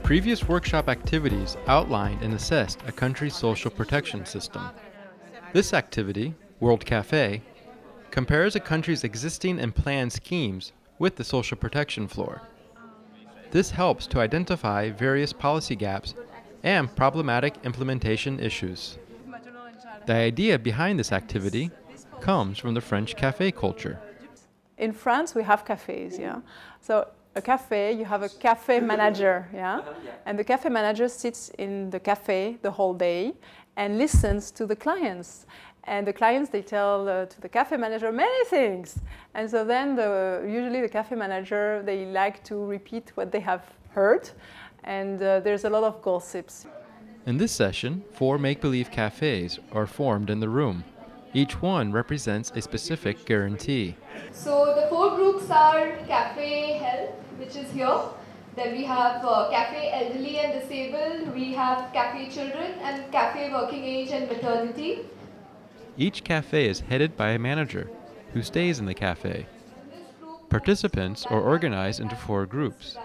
Previous workshop activities outlined and assessed a country's social protection system. This activity, World Cafe, compares a country's existing and planned schemes with the social protection floor. This helps to identify various policy gaps and problematic implementation issues. The idea behind this activity comes from the French cafe culture. In France, we have cafes, yeah. So a cafe, you have a cafe manager, yeah? And the cafe manager sits in the cafe the whole day and listens to the clients. And the clients, they tell to the cafe manager many things. And so then usually the cafe manager, they like to repeat what they have heard. And there's a lot of gossips. In this session, 4 make-believe cafes are formed in the room. Each one represents a specific guarantee. So the 4 groups are Cafe Health, which is here. Then we have Cafe Elderly and Disabled. We have Cafe Children and Cafe Working Age and Maternity. Each cafe is headed by a manager who stays in the cafe. Participants are organized into 4 groups.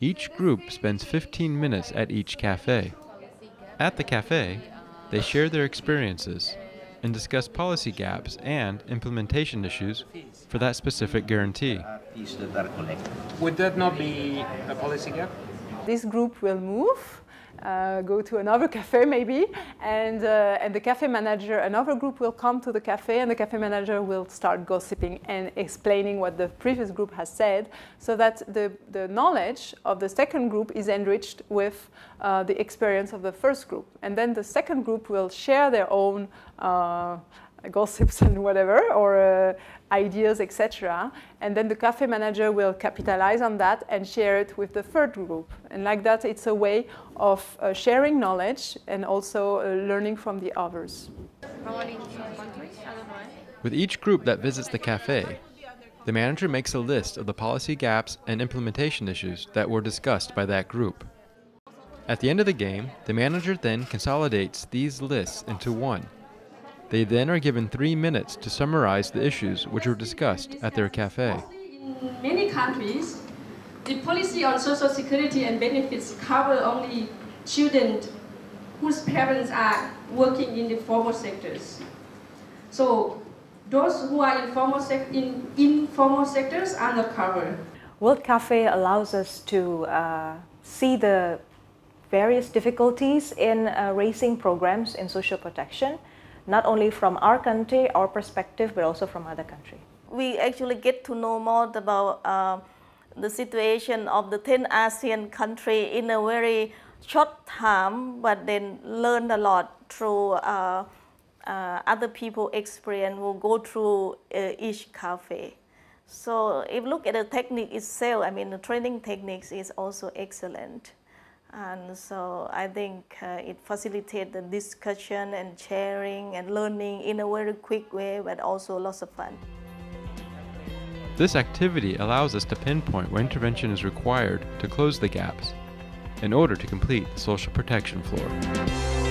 Each group spends 15 minutes at each cafe. At the cafe, they share their experiences and discuss policy gaps and implementation issues for that specific guarantee. Would that not be a policy gap? This group will move, go to another cafe maybe, and the cafe manager, another group will come to the cafe, and the cafe manager will start gossiping and explaining what the previous group has said, so that the knowledge of the second group is enriched with the experience of the first group. And then the second group will share their own gossips and whatever, or ideas, etc. And then the cafe manager will capitalize on that and share it with the third group. And like that, it's a way of sharing knowledge and also learning from the others. With each group that visits the cafe, the manager makes a list of the policy gaps and implementation issues that were discussed by that group. At the end of the game, the manager then consolidates these lists into one. They then are given 3 minutes to summarize the issues which were discussed at their cafe. In many countries, the policy on social security and benefits cover only children whose parents are working in the formal sectors. So those who are in informal sectors are not covered. World Cafe allows us to see the various difficulties in raising programs in social protection, not only from our country, our perspective, but also from other countries. We actually get to know more about the situation of the 10 ASEAN countries in a very short time, but then learn a lot through other people's experience who go through each cafe. So if you look at the technique itself, I mean the training techniques is also excellent. And so I think it facilitates the discussion and sharing and learning in a very quick way, but also lots of fun. This activity allows us to pinpoint where intervention is required to close the gaps in order to complete the social protection floor.